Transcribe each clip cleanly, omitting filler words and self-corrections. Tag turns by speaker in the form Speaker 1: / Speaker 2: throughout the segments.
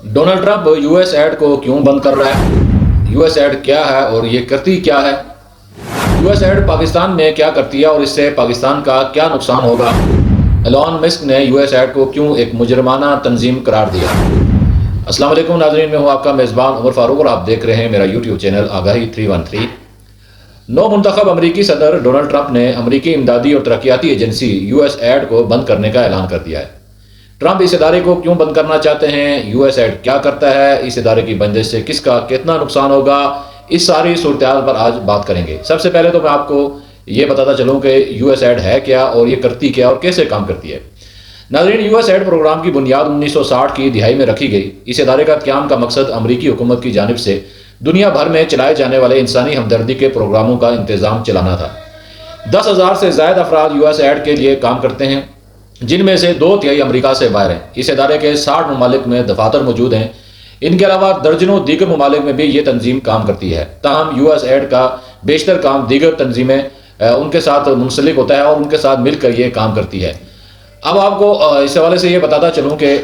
Speaker 1: Donald Trump US aid ایڈ کو کیوں بند کر رہا ہے؟ یو ایس ایڈ کیا ہے اور یہ کرتی کیا ہے؟ یو ایس ایڈ پاکستان میں کیا کرتی ہے اور اس سے پاکستان کا کیا نقصان ہوگا؟ ایلون مسک نے یو ایس ایڈ کو کیوں ایک مجرمانہ تنظیم قرار دیا؟ السلام علیکم ناظرین، میں ہوں آپ کا میزبان عمر فاروق اور آپ دیکھ رہے ہیں میرا یوٹیوب چینل آگاہی 313۔ نو منتخب امریکی صدر ڈونلڈ ٹرمپ نے امریکی امدادی اور ترقیاتی ایجنسی یو ایس ایڈ کو بند کرنے کا اعلان کر دیا ہے۔ ٹرمپ اس ادارے کو کیوں بند کرنا چاہتے ہیں؟ یو ایس ایڈ کیا کرتا ہے؟ اس ادارے کی بندش سے کس کا کتنا نقصان ہوگا؟ اس ساری صورتحال پر آج بات کریں گے۔ سب سے پہلے تو میں آپ کو یہ بتاتا چلوں کہ یو ایس ایڈ ہے کیا اور یہ کرتی کیا اور کیسے کام کرتی ہے۔ ناظرین، یو ایس ایڈ پروگرام کی بنیاد 1960 کی دہائی میں رکھی گئی۔ اس ادارے کا قیام کا مقصد امریکی حکومت کی جانب سے دنیا بھر میں چلائے جانے والے انسانی ہمدردی کے پروگراموں کا انتظام چلانا تھا۔ 10,000 سے زائد افراد یو ایس ایڈ کے لیے کام کرتے ہیں، جن میں سے 2/3 امریکہ سے باہر ہیں۔ اس ادارے کے 60 ممالک میں دفاتر موجود ہیں۔ ان کے علاوہ درجنوں دیگر ممالک میں بھی یہ تنظیم کام کرتی ہے۔ تاہم یو ایس ایڈ کا بیشتر کام دیگر تنظیمیں ان کے ساتھ منسلک ہوتا ہے اور ان کے ساتھ مل کر یہ کام کرتی ہے۔ اب آپ کو اس حوالے سے یہ بتاتا چلوں کہ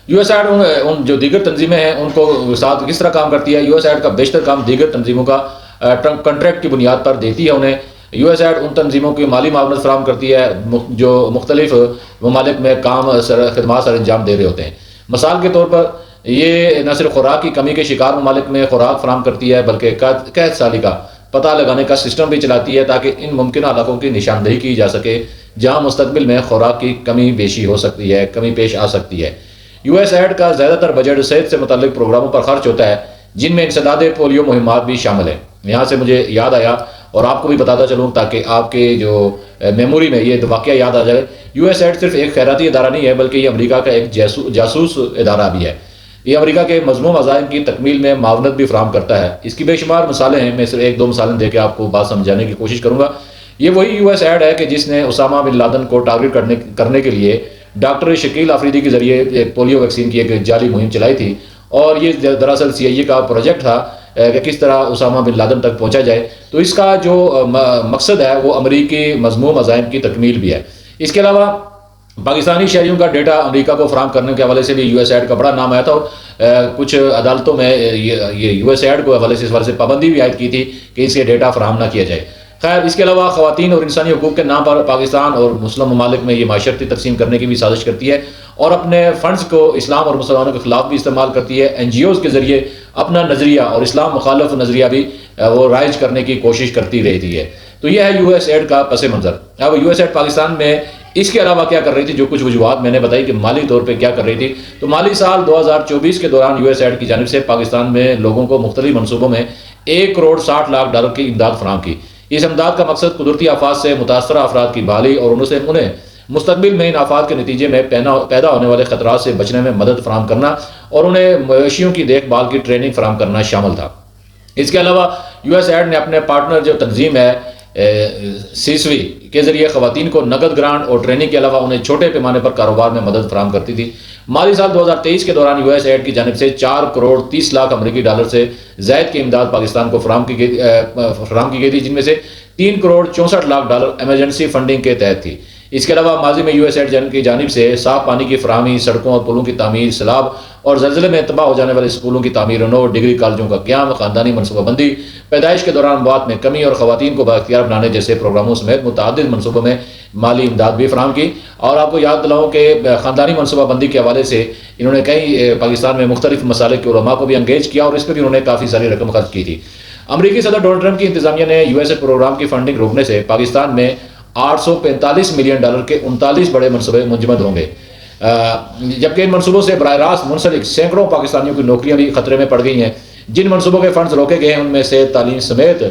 Speaker 1: یو ایس ایڈ ان جو دیگر تنظیمیں ہیں ان کو ساتھ کس طرح کام کرتی ہے۔ یو ایس ایڈ کا بیشتر کام دیگر تنظیموں کا کنٹریکٹ کی بنیاد پر دیتی ہے انہیں۔ یو ایس ایڈ ان تنظیموں کی مالی معاونت فراہم کرتی ہے جو مختلف ممالک میں خدمات سر انجام دے رہے ہوتے ہیں۔ مثال کے طور پر یہ نہ صرف خوراک کی کمی کے شکار ممالک میں خوراک فراہم کرتی ہے بلکہ قحط سالی کا پتہ لگانے کا سسٹم بھی چلاتی ہے تاکہ ان ممکنہ علاقوں کی نشاندہی کی جا سکے جہاں مستقبل میں خوراک کی کمی بیشی ہو سکتی ہے، کمی پیش آ سکتی ہے۔ یو ایس ایڈ کا زیادہ تر بجٹ صحت سے متعلق پروگراموں پر خرچ ہوتا ہے، جن میں انسداد پولیو مہمات بھی شامل ہیں۔ یہاں سے مجھے یاد آیا اور آپ کو بھی بتاتا چلوں تاکہ آپ کے جو میموری میں یہ واقعہ یاد آ جائے، یو ایس ایڈ صرف ایک خیراتی ادارہ نہیں ہے بلکہ یہ امریکہ کا ایک جاسوس ادارہ بھی ہے۔ یہ امریکہ کے مذموم عزائم کی تکمیل میں معاونت بھی فراہم کرتا ہے۔ اس کی بے شمار مثالیں ہیں، میں صرف 1-2 مثالیں دے کے آپ کو بات سمجھانے کی کوشش کروں گا۔ یہ وہی یو ایس ایڈ ہے کہ جس نے اسامہ بن لادن کو ٹارگٹ کرنے کے لیے ڈاکٹر شکیل آفریدی کے ذریعے ایک پولیو ویکسین کی ایک جعلی مہم چلائی تھی، اور یہ دراصل CIA کا پروجیکٹ تھا کہ کس طرح اسامہ بن لادن تک پہنچا جائے۔ تو اس کا جو مقصد ہے وہ امریکی مذموم عزائم کی تکمیل بھی ہے۔ اس کے علاوہ پاکستانی شہریوں کا ڈیٹا امریکہ کو فراہم کرنے کے حوالے سے بھی یو ایس ایڈ کا بڑا نام آیا تھا، اور کچھ عدالتوں میں یہ یو ایس ایڈ کو حوالے سے اس حوالے سے پابندی بھی عائد کی تھی کہ اس کے ڈیٹا فراہم نہ کیا جائے۔ خیر، اس کے علاوہ خواتین اور انسانی حقوق کے نام پر پاکستان اور مسلم ممالک میں یہ معاشرتی تقسیم کرنے کی بھی سازش کرتی ہے اور اپنے فنڈز کو اسلام اور مسلمانوں کے خلاف بھی استعمال کرتی ہے۔ NGOs کے ذریعے اپنا نظریہ اور اسلام مخالف نظریہ بھی وہ رائج کرنے کی کوشش کرتی رہتی ہے۔ تو یہ ہے یو ایس ایڈ کا پس منظر۔ اب یو ایس ایڈ پاکستان میں اس کے علاوہ کیا کر رہی تھی؟ جو کچھ وجوہات میں نے بتائی کہ مالی طور پہ کیا کر رہی تھی، تو مالی سال 2024 کے دوران یو ایس ایڈ کی جانب سے پاکستان میں لوگوں کو مختلف منصوبوں میں $1.60 کروڑ کی امداد فراہم کی۔ اس امداد کا مقصد قدرتی آفات سے متاثرہ افراد کی بحالی اور انہیں مستقبل میں ان آفات کے نتیجے میں پیدا ہونے والے خطرات سے بچنے میں مدد فراہم کرنا اور انہیں مویشیوں کی دیکھ بھال کی ٹریننگ فراہم کرنا شامل تھا۔ اس کے علاوہ یو ایس ایڈ نے اپنے پارٹنر جو تنظیم ہے سیسوی کے ذریعے خواتین کو نقد گرانٹ اور ٹریننگ کے علاوہ انہیں چھوٹے پیمانے پر کاروبار میں مدد فراہم کرتی تھی۔ مالی سال 2023 کے دوران یو ایس ایڈ کی جانب سے $4.30 کروڑ سے زائد کی امداد پاکستان کو فراہم کی گئی تھی، جن میں سے $3.64 کروڑ ایمرجنسی فنڈنگ کے تحت تھی۔ اس کے علاوہ ماضی میں یو ایس ایڈ کی جانب سے صاف پانی کی فراہمی، سڑکوں اور پلوں کی تعمیر، سیلاب اور زلزلے میں تباہ ہو جانے والے اسکولوں کی تعمیر، نو ڈگری کالجوں کا قیام، خاندانی منصوبہ بندی، پیدائش کے دوران موات میں کمی اور خواتین کو بااختیار بنانے جیسے پروگراموں سمیت متعدد منصوبوں میں مالی امداد بھی فراہم کی۔ اور آپ کو یاد دلاؤں کہ خاندانی منصوبہ بندی کے حوالے سے انہوں نے کئی پاکستان میں مختلف مسالک کے علماء کو بھی انگیج کیا اور اس پہ بھی انہوں نے کافی ساری رقم خرچ کی تھی۔ امریکی صدر ڈونلڈ ٹرمپ کی انتظامیہ نے یو ایس ایڈ پروگرام کی فنڈنگ روکنے سے پاکستان میں $845 ملین کے 39 بڑے منصوبے منجمد ہوں گے، جبکہ ان منصوبوں سے براہ راست منسلک سینکڑوں پاکستانیوں کی نوکریاں بھی خطرے میں پڑ گئی ہیں۔ جن منصوبوں کے فنڈز روکے گئے ہیں ان میں سے تعلیم سمیت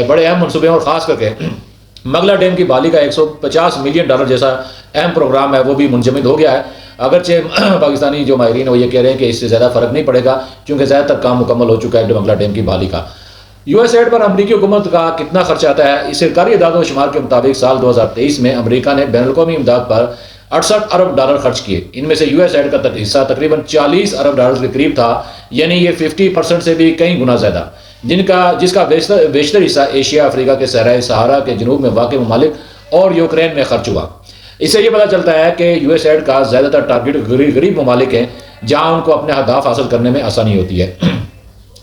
Speaker 1: بڑے اہم منصوبے ہیں، اور خاص کر کے مغلہ ڈیم کی بحالی کا $150 ملین جیسا اہم پروگرام ہے وہ بھی منجمد ہو گیا ہے۔ اگرچہ پاکستانی جو ماہرین وہ یہ کہہ رہے ہیں کہ اس سے زیادہ فرق نہیں پڑے گا کیونکہ زیادہ تر کام مکمل ہو چکا ہے مغلہ ڈیم کی بحالی کا۔ یو ایس ایڈ پر امریکی حکومت کا کتنا خرچ آتا ہے؟ اس سرکاری اعداد و شمار کے مطابق سال 2023 میں امریکہ نے بین الاقوامی امداد پر $68 ارب خرچ کیے۔ ان میں سے یو ایس ایڈ کا حصہ تقریباً $40 ارب کے قریب تھا، یعنی یہ 50% سے بھی کئی گنا زیادہ، جس کا بیشتر حصہ ایشیا، افریقہ کے صحرائے صحارا کے جنوب میں واقع ممالک اور یوکرین میں خرچ ہوا۔ اس سے یہ پتہ چلتا ہے کہ یو ایس ایڈ کا زیادہ تر ٹارگٹ غریب ممالک ہیں جہاں ان کو اپنے اہداف حاصل کرنے میں آسانی ہوتی ہے۔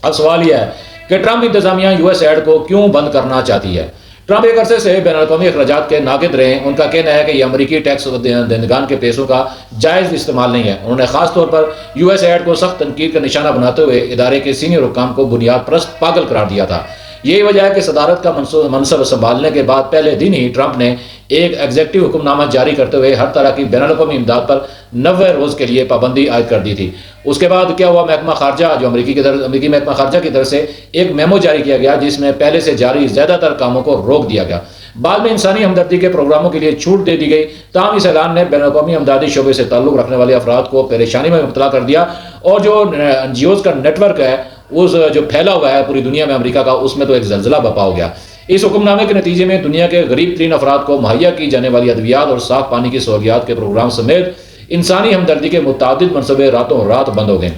Speaker 1: اب سوال یہ ہے کہ ٹرمپ انتظامیہ یو ایس ایڈ کو کیوں بند کرنا چاہتی ہے؟ ٹرمپ ایک عرصے سے بین الاقوامی اخراجات کے ناقد رہے ہیں۔ ان کا کہنا ہے کہ یہ امریکی ٹیکس دہندگان کے پیسوں کا جائز استعمال نہیں ہے۔ انہوں نے خاص طور پر یو ایس ایڈ کو سخت تنقید کا نشانہ بناتے ہوئے ادارے کے سینئر حکام کو بنیاد پرست پاگل قرار دیا تھا۔ یہی وجہ ہے کہ صدارت کا منصب سنبھالنے کے بعد پہلے دن ہی ٹرمپ نے ایک ایگزیکٹو حکم نامہ جاری کرتے ہوئے ہر طرح کی بین الاقوامی امداد پر 90 روز کے لیے پابندی عائد کر دی تھی۔ اس کے بعد کیا ہوا، محکمہ خارجہ جو امریکی محکمہ خارجہ کی طرف سے ایک میمو جاری کیا گیا جس میں پہلے سے جاری زیادہ تر کاموں کو روک دیا گیا۔ بعد میں انسانی ہمدردی کے پروگراموں کے لیے چھوٹ دے دی گئی، تاہم اس اعلان نے بین الاقوامی امدادی شعبے سے تعلق رکھنے والے افراد کو پریشانی میں مبتلا کر دیا، اور جو این جی اوز کا نیٹ ورک ہے اس جو پھیلا ہوا ہے پوری دنیا میں امریکہ کا، اس میں تو ایک زلزلہ برپا ہو گیا۔ اس حکم نامے کے نتیجے میں دنیا کے غریب ترین افراد کو مہیا کی جانے والی ادویات اور صاف پانی کی سہولیات کے پروگرام سمیت انسانی ہمدردی کے متعدد منصوبے راتوں رات بند ہو گئے۔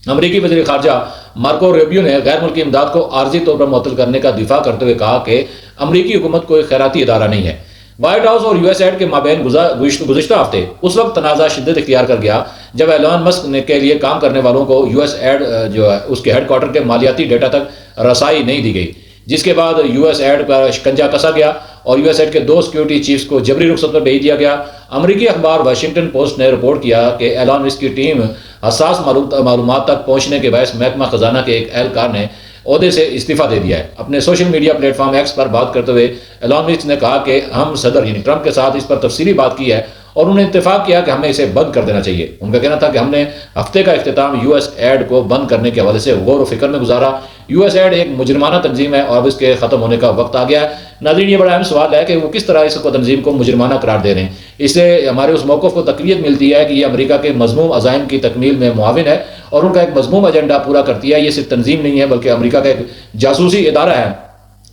Speaker 1: امریکی وزیر خارجہ مارکو روبیو نے غیر ملکی امداد کو عارضی طور پر معطل کرنے کا دفاع کرتے ہوئے کہا کہ امریکی حکومت کوئی خیراتی ادارہ نہیں ہے۔ وائٹ ہاؤس اور یو ایس ایڈ کے مابین گزشتہ ہفتے اس وقت تنازع شدت اختیار کر گیا جب ایلان مسک کے لیے کام کرنے والوں کو یو ایس ایڈ جو ہے اس کے ہیڈ کوارٹر کے مالیاتی ڈیٹا تک رسائی نہیں دی گئی، جس کے بعد یو ایس ایڈ پر شکنجہ کسا گیا اور یو ایس ایڈ کے 2 سیکیورٹی چیفز کو جبری رخصت پر بھیج دیا گیا۔ امریکی اخبار واشنگٹن پوسٹ نے رپورٹ کیا کہ ایلان مسک کی ٹیم حساس معلومات تک پہنچنے کے باعث محکمہ خزانہ کے ایک اہلکار نے عہدے سے استعفیٰ دے دیا ہے۔ اپنے social media platform X پر بات کرتے ہوئے ایلان مسک نے کہا کہ ہم صدر یعنی ٹرمپ کے ساتھ اس پر تفصیلی بات کی ہے اور انہوں نے اتفاق کیا کہ ہمیں اسے بند کر دینا چاہیے۔ ان کا کہنا تھا کہ ہم نے ہفتے کا اختتام یو ایس ایڈ کو بند کرنے کے حوالے سے غور و فکر میں گزارا۔ یو ایس ایڈ ایک مجرمانہ تنظیم ہے اور اب اس کے ختم ہونے کا وقت آ گیا ہے۔ ناظرین، یہ بڑا اہم سوال ہے کہ وہ کس طرح اس کو تنظیم کو مجرمانہ قرار دے رہے ہیں۔ اس سے ہمارے اس موقف کو تقویت ملتی ہے کہ یہ امریکہ کے مذموم عزائم کی تکمیل میں معاون ہے اور ان کا ایک مذموم ایجنڈا پورا کرتی ہے۔ یہ صرف تنظیم نہیں ہے بلکہ امریکہ کا ایک جاسوسی ادارہ ہے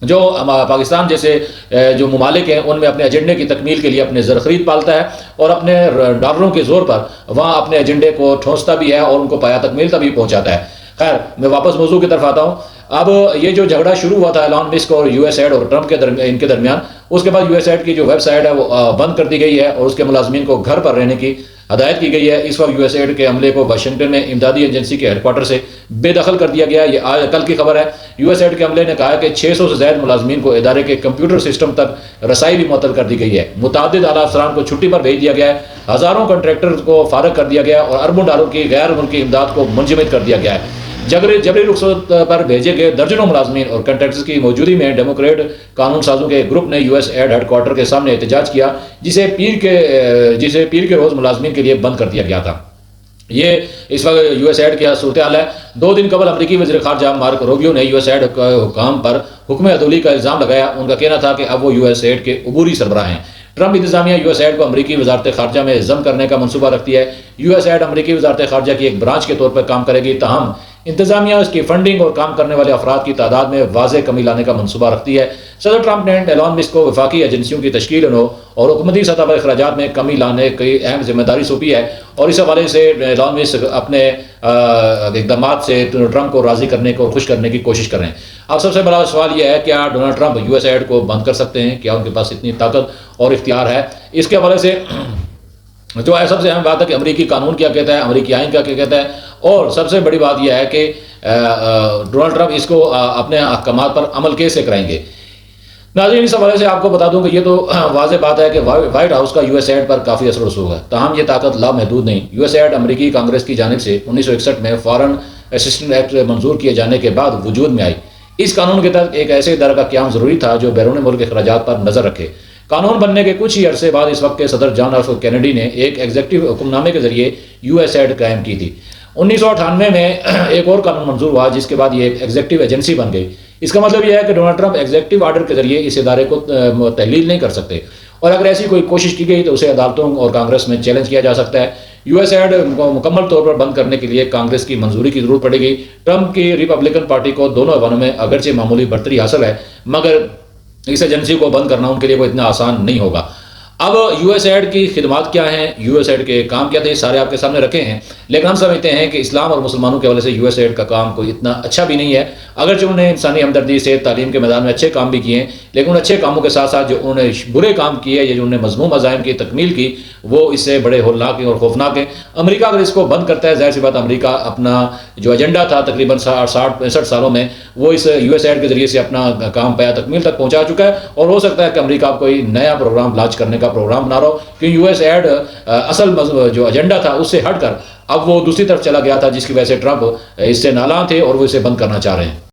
Speaker 1: جو پاکستان جیسے جو ممالک ہیں ان میں اپنے ایجنڈے کی تکمیل کے لیے اپنے زر خرید پالتا ہے اور اپنے ڈالروں کے زور پر وہاں اپنے ایجنڈے کو ٹھونستا بھی ہے اور ان کو پایا تکمیل تک بھی پہنچاتا ہے۔ خیر، میں واپس موضوع کی طرف آتا ہوں۔ اب یہ جو جھگڑا شروع ہوا تھا ایلان مسک اور یو ایس ایڈ اور ٹرمپ کے درمیان، اس کے بعد یو ایس ایڈ کی جو ویب سائٹ ہے وہ بند کر دی گئی ہے اور اس کے ملازمین کو گھر پر رہنے کی ہدایت کی گئی ہے۔ اس وقت یو ایس ایڈ کے عملے کو واشنگٹن میں امدادی ایجنسی کے ہیڈ کوارٹر سے بے دخل کر دیا گیا۔ یہ آج کل کی خبر ہے۔ یو ایس ایڈ کے عملے نے کہا کہ 600 سے زائد ملازمین کو ادارے کے کمپیوٹر سسٹم تک رسائی بھی معطل کر دی گئی ہے۔ متعدد اعلیٰ افسران کو چھٹی پر بھیج دیا گیا ہے، ہزاروں کنٹریکٹر کو فارغ کر دیا گیا اور اربوں ڈالر کی غیر ملکی امداد کو منجمد کر دیا گیا ہے۔ جبری رخصت پر بھیجے گئے درجنوں ملازمین اور کنٹریکٹرز کی موجودگی میں ڈیموکریٹ قانون سازوں کے گروپ نے یو ایس ایڈ ہیڈ کوارٹر کے سامنے احتجاج کیا جسے پیر کے روز ملازمین کے لیے بند کر دیا گیا تھا۔ یہ اس وقت یو ایس ایڈ کی صورتحال ہے۔ 2 دن قبل امریکی وزیر خارجہ مارک روبیو نے یو ایس ایڈ حکام پر حکم عدولی کا الزام لگایا۔ ان کا کہنا تھا کہ اب وہ یو ایس ایڈ کے عبوری سربراہ ہیں۔ ٹرمپ انتظامیہ یو ایس ایڈ کو امریکی وزارت خارجہ میں ضم کرنے کا منصوبہ رکھتی ہے۔ یو ایس ایڈ امریکی وزارت خارجہ کی ایک برانچ کے طور پر کام کرے گی، تاہم انتظامیہ اس کی فنڈنگ اور کام کرنے والے افراد کی تعداد میں واضح کمی لانے کا منصوبہ رکھتی ہے۔ صدر ٹرمپ نے ایلان مسک کو وفاقی ایجنسیوں کی تشکیل اور حکومتی سطح پر اخراجات میں کمی لانے کی اہم ذمہ داری سونپی ہے اور اس حوالے سے ایلان مسک اپنے اقدامات سے ٹرمپ کو راضی کرنے کو اور خوش کرنے کی کوشش کر رہے ہیں۔ اب سب سے بڑا سوال یہ ہے کہ کیا ڈونلڈ ٹرمپ یو ایس ایڈ کو بند کر سکتے ہیں؟ کیا ان کے پاس اتنی طاقت اور اختیار ہے؟ اس کے حوالے سے جو ہے سب سے اہم بات ہے کہ امریکی قانون کیا کہتا ہے، امریکی آئین کیا کہتا ہے، اور سب سے بڑی بات یہ ہے کہ ڈونلڈ ٹرمپ اس کو اپنے احکامات پر عمل کیسے کرائیں گے۔ ناظرین، اس حوالے سے آپ کو بتا دوں کہ یہ تو واضح بات ہے کہ وائٹ ہاؤس کا یو ایس ایڈ پر کافی اثر رسوخ ہے، تاہم یہ طاقت لامحدود نہیں۔ یو ایس ایڈ امریکی کانگریس کی جانب سے 1961 میں فارن اسسٹنٹ ایکٹ منظور کیے جانے کے بعد وجود میں آئی۔ اس قانون کے تحت ایک ایسے ادارے کا قیام ضروری تھا جو بیرون ملک اخراجات پر نظر رکھے۔ قانون بننے کے کچھ ہی عرصے بعد اس وقت کے صدر جان ایف کینیڈی نے ایک ایگزیکٹو حکم نامے کے ذریعے یو ایس ایڈ قائم کی تھی۔ 1998 میں ایک اور قانون منظور ہوا جس کے بعد یہ ایک ایگزیکٹو ایجنسی بن گئی۔ اس کا مطلب یہ ہے کہ ڈونلڈ ٹرمپ ایگزیکٹو آرڈر کے ذریعے اس ادارے کو تحلیل نہیں کر سکتے، اور اگر ایسی کوئی کوشش کی گئی تو اسے عدالتوں اور کانگریس میں چیلنج کیا جا سکتا ہے۔ یو ایس ایڈ کو مکمل طور پر بند کرنے کے لیے کانگریس کی منظوری کی ضرورت پڑے گی۔ ٹرمپ کی ریپبلکن پارٹی کو دونوں ایوانوں میں اگرچہ معمولی برتری حاصل ہے، مگر اس ایجنسی کو بند کرنا ان کے لیے وہ اتنا آسان نہیں ہوگا۔ اب یو ایس ایڈ کی خدمات کیا ہیں، یو ایس ایڈ کے کام کیا تھے، سارے آپ کے سامنے رکھے ہیں، لیکن ہم سمجھتے ہیں کہ اسلام اور مسلمانوں کے حوالے سے یو ایس ایڈ کا کام کوئی اتنا اچھا بھی نہیں ہے، اگرچہ انہوں نے انسانی ہمدردی، صحت، تعلیم کے میدان میں اچھے کام بھی کیے ہیں، لیکن ان اچھے کاموں کے ساتھ ساتھ جو انہوں نے برے کام کیے یا جو انہوں نے مذموم عزائم کی تکمیل کی وہ اس سے بڑے ہولناک ہیں اور خوفناک ہیں. امریکہ اگر اس کو بند کرتا ہے ظاہر سی بات امریکہ اپنا جو ایجنڈا تھا تقریباً 60-65 سالوں میں وہ اس یو ایس ایڈ کے ذریعے سے اپنا کام پایا تکمیل تک پہنچا چکا ہے. اور ہو سکتا ہے کہ امریکہ کوئی نیا پروگرام لانچ کرنے کا پروگرام بنا رہا ہو کیونکہ یو ایس ایڈ اصل جو ایجنڈا تھا اس سے ہٹ کر اب وہ دوسری طرف چلا گیا تھا جس کی وجہ سے ٹرمپ اس سے نالاں تھے اور وہ اسے بند کرنا چاہ رہے ہیں.